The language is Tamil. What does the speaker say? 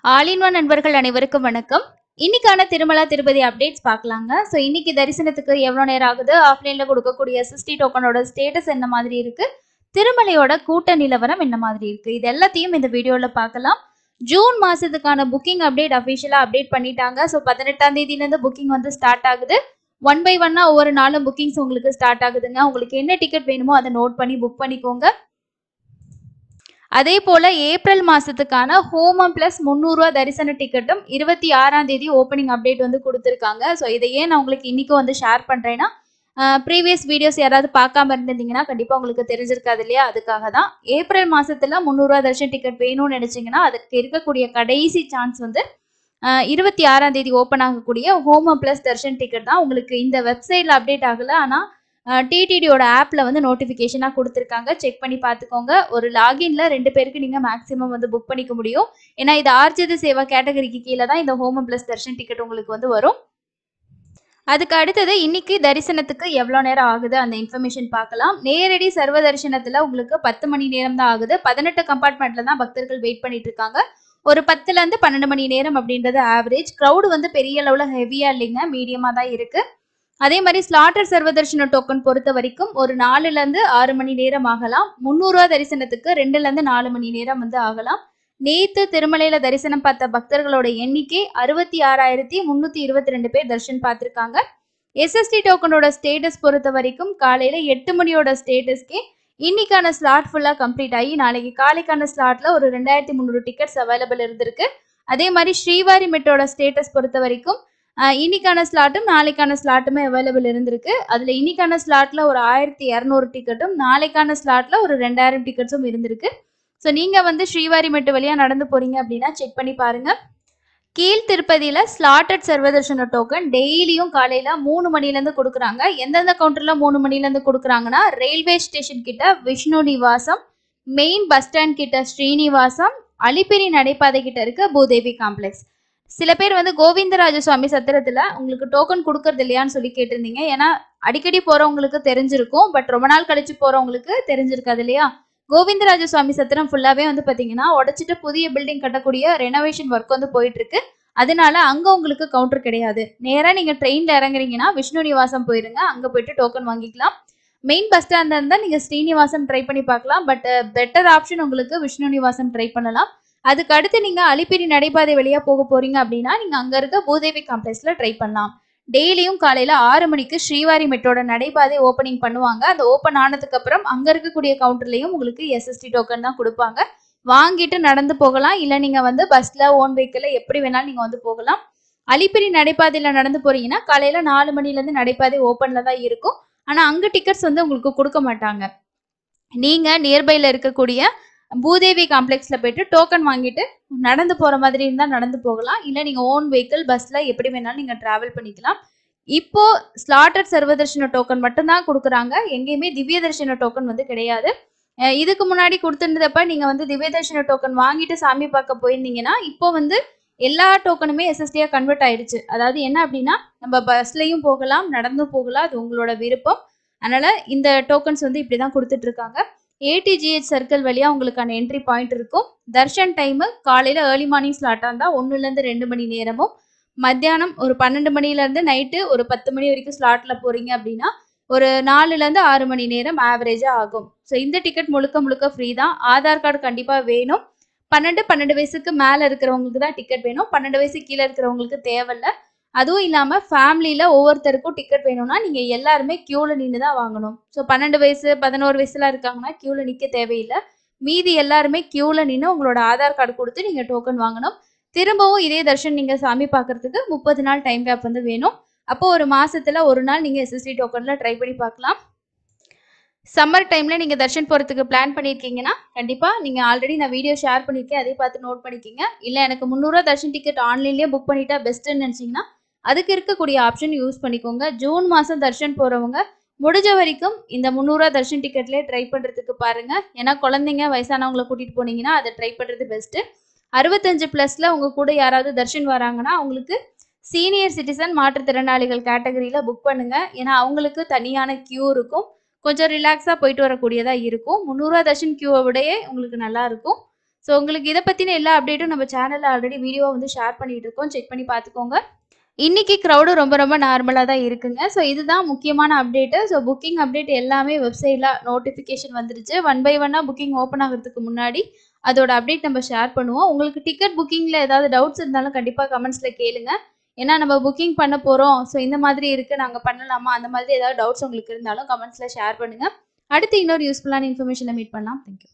ஆல் இன் ஒன் நண்பர்கள் அனைவருக்கும் வணக்கம். இன்னைக்கான திருமலா திருப்பதி அப்டேட்ஸ் பார்க்கலாங்க. ஸோ இன்னைக்கு தரிசனத்துக்கு எவ்வளோ நேரம் ஆகுது, ஆஃப்லைன்ல கொடுக்கக்கூடிய SST டோக்கனோட ஸ்டேட்டஸ் என்ன மாதிரி இருக்கு, திருமலையோட கூட்ட நிலவரம் என்ன மாதிரி இருக்கு, இது எல்லாத்தையும் இந்த வீடியோல பார்க்கலாம். ஜூன் மாசத்துக்கான புக்கிங் அப்டேட் அஃபிஷியலா அப்டேட் பண்ணிட்டாங்க. ஸோ 18ஆம் தேதியிலேருந்து புக்கிங் வந்து ஸ்டார்ட் ஆகுது. ஒன் பை ஒன்னா ஒவ்வொரு நாளும் புக்கிங்ஸ் உங்களுக்கு ஸ்டார்ட் ஆகுதுங்க. உங்களுக்கு என்ன டிக்கெட் வேணுமோ அதை நோட் பண்ணி புக் பண்ணிக்கோங்க. அதே போல ஏப்ரல் மாசத்துக்கான ஹோமம் பிளஸ் 300 ரூபா தரிசன டிக்கெட்டும் 26ஆம் தேதி ஓப்பனிங் அப்டேட் வந்து கொடுத்துருக்காங்க. ஸோ இதை ஏன் நான் உங்களுக்கு இன்னைக்கு வந்து ஷேர் பண்றேன்னா, ப்ரீவியஸ் வீடியோஸ் யாராவது பார்க்காம இருந்திருந்தீங்கன்னா கண்டிப்பா உங்களுக்கு தெரிஞ்சிருக்காது இல்லையா, அதுக்காக தான். ஏப்ரல் மாசத்துல 300 ரூபா தரிசன டிக்கெட் வேணும்னு நினைச்சீங்கன்னா அதுக்கு இருக்கக்கூடிய கடைசி சான்ஸ் வந்து 26ஆம் தேதி ஓப்பன் ஆகக்கூடிய ஹோமம் பிளஸ் தர்ஷன் டிக்கெட் தான். உங்களுக்கு இந்த வெப்சைட்ல அப்டேட் ஆகல, ஆனா டிடிடியோட ஆப்ல வந்து நோட்டிஃபிகேஷனாக கொடுத்துருக்காங்க. செக் பண்ணி பார்த்துக்கோங்க. ஒரு லாகின்ல 2 பேருக்கு நீங்கள் மேக்ஸிமம் வந்து புக் பண்ணிக்க முடியும். ஏன்னா இது ஆர்ஜித சேவா கேட்டகரிக்கு கீழே தான் இந்த ஹோமம் பிளஸ் தர்ஷன் டிக்கெட் உங்களுக்கு வந்து வரும். அதுக்கு அடுத்தது இன்னைக்கு தரிசனத்துக்கு எவ்வளோ நேரம் ஆகுது அந்த இன்ஃபர்மேஷன் பார்க்கலாம். நேரடி சர்வ தரிசனத்தில் உங்களுக்கு 10 மணி நேரம் தான் ஆகுது. 18 கம்பார்ட்மெண்ட்ல தான் பக்தர்கள் வெயிட் பண்ணிட்டு இருக்காங்க. ஒரு 10லேருந்து 12 மணி நேரம் அப்படின்றது ஆவரேஜ். க்ரௌடு வந்து பெரிய அளவில் ஹெவியாக இல்லைங்க, மீடியமாக தான் இருக்கு. அதே மாதிரி ஸ்லாட்டர் சர்வதர்ஷன டோக்கன் பொறுத்த வரைக்கும் ஒரு 4லேருந்து 6 மணி நேரம் ஆகலாம். 300 ரூபா தரிசனத்துக்கு 2லேருந்து 4 மணி நேரம் வந்து ஆகலாம். நேத்து திருமலையில தரிசனம் பார்த்த பக்தர்களோட எண்ணிக்கை 66,322 பேர் தரிசனம் பார்த்திருக்காங்க. SST டோக்கனோட ஸ்டேட்டஸ் பொறுத்த வரைக்கும் காலையில 8 மணியோட ஸ்டேட்டஸ்க்கே இன்னைக்கான ஸ்லாட் ஃபுல்லா கம்ப்ளீட் ஆகி நாளைக்கு காலைக்கான ஸ்லாட்ல ஒரு 2300 டிக்கெட்ஸ் அவைலபிள் இருந்திருக்கு. அதே மாதிரி ஸ்ரீவாரி மெட்டோட ஸ்டேட்டஸ் பொறுத்த வரைக்கும் இன்னைக்கான ஸ்லாட்டும் நாளைக்கான ஸ்லாட்டுமே அவைலபிள் இருந்திருக்கு. அதுல இன்னைக்கான ஸ்லாட்ல ஒரு 1200 டிக்கெட்டும் நாளைக்கான ஸ்லாட்ல ஒரு 2000 டிக்கெட்ஸும் இருந்திருக்கு. ஸோ நீங்க வந்து ஸ்ரீவாரி மெட்டு வழியா நடந்து போறீங்க அப்படின்னா செக் பண்ணி பாருங்க. கீழ் திருப்பதியில ஸ்லாட்டட் சர்வதர்ஷன டோக்கன் டெய்லியும் காலையில 3 மணிலேருந்து கொடுக்குறாங்க. எந்தெந்த கவுண்டர்ல 3 மணிலேருந்து கொடுக்குறாங்கன்னா, ரயில்வே ஸ்டேஷன் கிட்ட Vishnu Nivasam, main bus stand கிட்ட ஸ்ரீனிவாசம், அலிப்பிரி நடைபாதை கிட்ட இருக்க பூதேவி காம்ப்ளெக்ஸ். சில பேர் வந்து கோவிந்தராஜ சுவாமி சத்திரத்துல உங்களுக்கு டோக்கன் கொடுக்கறது இல்லையான்னு சொல்லி கேட்டிருந்தீங்க. ஏன்னா அடிக்கடி போறவங்களுக்கு தெரிஞ்சிருக்கும், பட் ரொம்ப நாள் கழிச்சு போறவங்களுக்கு தெரிஞ்சிருக்காது இல்லையா. கோவிந்தராஜ சுவாமி சத்திரம் ஃபுல்லாவே வந்து பாத்தீங்கன்னா உடைச்சிட்டு புதிய பில்டிங் கட்டக்கூடிய ரெனோவேஷன் ஒர்க் வந்து போயிட்டு இருக்கு. அதனால அங்க உங்களுக்கு கவுண்டர் கிடையாது. நேரா நீங்க ட்ரெயின்ல இறங்குறீங்கன்னா விஷ்ணு நிவாசம் போயிருங்க, அங்க போயிட்டு டோக்கன் வாங்கிக்கலாம். மெயின் பஸ் ஸ்டாண்ட்ல இருந்தா நீங்க ஸ்ரீனிவாசம் ட்ரை பண்ணி பார்க்கலாம், பட் பெட்டர் ஆப்ஷன் உங்களுக்கு விஷ்ணு நிவாசம் ட்ரை பண்ணலாம். அதுக்கு அடுத்து நீங்க அலிப்பிரி நடைபாதை வழியா போக போறீங்க அப்படின்னா நீங்க அங்க இருக்க பூதேவி காம்ப்ளெக்ஸ்ல ட்ரை பண்ணலாம். டெய்லியும் காலையில 6 மணிக்கு ஸ்ரீவாரி மெட்டோட நடைபாதை ஓப்பனிங் பண்ணுவாங்க. அந்த ஓப்பன் ஆனதுக்கு அப்புறம் அங்க இருக்கக்கூடிய கவுண்டர்லயும் உங்களுக்கு SST டோக்கன் தான் கொடுப்பாங்க. வாங்கிட்டு நடந்து போகலாம், இல்ல நீங்க வந்து பஸ்ல ஓன் வெஹிக்கிள்ல எப்படி வேணாலும் நீங்க வந்து போகலாம். அலிப்பிரி நடைபாதையில நடந்து போறீங்கன்னா காலையில 4 மணிலேருந்து நடைபாதை ஓப்பன்ல தான் இருக்கும். ஆனா அங்க டிக்கெட்ஸ் வந்து உங்களுக்கு கொடுக்க மாட்டாங்க. நீங்க நியர்பைல இருக்கக்கூடிய பூதேவி காம்ப்ளெக்ஸ்ல போயிட்டு டோக்கன் வாங்கிட்டு நடந்து போற மாதிரி இருந்தா நடந்து போகலாம், இல்ல நீங்க ஓன் வெஹிக்கிள் பஸ்ல எப்படி வேணாலும் நீங்க டிராவல் பண்ணிக்கலாம். இப்போ ஸ்லாட்டட் சர்வதர்ஷன டோக்கன் மட்டும் தான் கொடுக்குறாங்க. எங்கேயுமே திவ்ய தரிசன டோக்கன் வந்து கிடையாது. இதுக்கு முன்னாடி கொடுத்துருந்தப்ப நீங்க வந்து திவ்ய தரிசன டோக்கன் வாங்கிட்டு சாமி பார்க்க போயிருந்தீங்கன்னா இப்போ வந்து எல்லா டோக்கனுமே SSTயா கன்வெர்ட் ஆயிடுச்சு. அதாவது என்ன அப்படின்னா, நம்ம பஸ்லயும் போகலாம், நடந்தும் போகலாம், அது உங்களோட விருப்பம். அதனால இந்த டோக்கன்ஸ் வந்து இப்படிதான் கொடுத்துட்டு இருக்காங்க. ATGH சர்க்கிள் வழியா உங்களுக்கான என்ட்ரி பாயிண்ட் இருக்கும். தர்ஷன் டைம் காலையில ஏர்லி மார்னிங் ஸ்லாட்டா இருந்தா 1லேருந்து 2 மணி நேரமும், மத்தியானம் ஒரு 12 மணிலேருந்து நைட்டு ஒரு 10 மணி வரைக்கும் ஸ்லாட்ல போறீங்க அப்படின்னா ஒரு 4லேருந்து 6 மணி நேரம் ஆவரேஜா ஆகும். ஸோ இந்த டிக்கெட் முழுக்க முழுக்க ஃப்ரீ தான். ஆதார் கார்டு கண்டிப்பா வேணும். 12 வயசுக்கு மேல இருக்கிறவங்களுக்கு தான் டிக்கெட் வேணும். 12 வயசு கீழே இருக்கிறவங்களுக்கு தேவையில்ல. அதுவும் இல்லாம ஃபேமிலியில ஒவ்வொருத்தருக்கும் டிக்கெட் வேணும்னா நீங்க எல்லாருமே கியூல நின்று தான் வாங்கணும். ஸோ 12 வயசு 11 வயசுல இருக்காங்கன்னா கியூல நிக்க தேவையில்லை. மீதி எல்லாருமே கியூல நின்று உங்களோட ஆதார் கார்டு கொடுத்து நீங்க டோக்கன் வாங்கணும். திரும்பவும் இதே தர்ஷன் நீங்க சாமி பார்க்கறதுக்கு 30 நாள் டைம் கேப் வந்து வேணும். அப்போ ஒரு மாசத்துல ஒரு நாள் நீங்க SST டோக்கன்ல ட்ரை பண்ணி பார்க்கலாம். சம்மர் டைம்ல நீங்க தர்ஷன் போறதுக்கு பிளான் பண்ணிருக்கீங்கன்னா கண்டிப்பா நீங்க ஆல்ரெடி நான் வீடியோ ஷேர் பண்ணிருக்கேன், அதை பார்த்து நோட் பண்ணிக்கிங்க. இல்ல எனக்கு 300 ரூபா தர்ஷன் டிக்கெட் ஆன்லைன்லயே புக் பண்ணிட்டா பெஸ்ட்னு நினைச்சீங்கன்னா அதுக்கு இருக்கக்கூடிய ஆப்ஷன் யூஸ் பண்ணிக்கோங்க. ஜூன் மாசம் தர்ஷன் போறவங்க முடிஞ்ச வரைக்கும் இந்த 300 ரூபா தர்ஷன் டிக்கெட்லேயே ட்ரை பண்றதுக்கு பாருங்க. ஏன்னா குழந்தைங்க வயசானவங்களை கூட்டிட்டு போனீங்கன்னா அதை ட்ரை பண்றது பெஸ்ட். 65+ உங்க கூட யாராவது தர்ஷன் வராங்கன்னா அவங்களுக்கு சீனியர் சிட்டிசன் மாற்றுத்திறனாளிகள் கேட்டகரியில புக் பண்ணுங்க. ஏன்னா அவங்களுக்கு தனியான கியூ இருக்கும், கொஞ்சம் ரிலாக்ஸா போயிட்டு வரக்கூடியதா இருக்கும். 300 ரூபா தர்ஷன் கியூவை விடையே உங்களுக்கு நல்லா இருக்கும். ஸோ உங்களுக்கு இத பத்தின எல்லா அப்டேட்டும் நம்ம சேனல்ல ஆல்ரெடி வீடியோவா வந்து ஷேர் பண்ணிட்டு இருக்கோம். செக் பண்ணி பார்த்துக்கோங்க. இன்னைக்கு கிரவுடும் ரொம்ப ரொம்ப நார்மலா தான் இருக்குங்க. ஸோ இதுதான் முக்கியமான அப்டேட்டு. ஸோ புக்கிங் அப்டேட் எல்லாமே வெப்சைட்ல நோட்டிஃபிகேஷன் வந்துருச்சு. ஒன் பை ஒன்னா புக்கிங் ஓப்பன் ஆகுறதுக்கு முன்னாடி அதோட அப்டேட் நம்ம ஷேர் பண்ணுவோம். உங்களுக்கு டிக்கெட் புக்கிங்ல ஏதாவது டவுட்ஸ் இருந்தாலும் கண்டிப்பா கமெண்ட்ஸ்ல கேளுங்க. ஏன்னா நம்ம புக்கிங் பண்ண போறோம். ஸோ இந்த மாதிரி இருக்கு. நாங்க பண்ணலாமா? அந்த மாதிரி ஏதாவது டவுட்ஸ் உங்களுக்கு இருந்தாலும் கமெண்ட்ஸ்ல ஷேர் பண்ணுங்க. அடுத்து இன்னொரு யூஸ்ஃபுல்லான இன்ஃபர்மேஷன்ல மீட் பண்ணலாம். Thank you.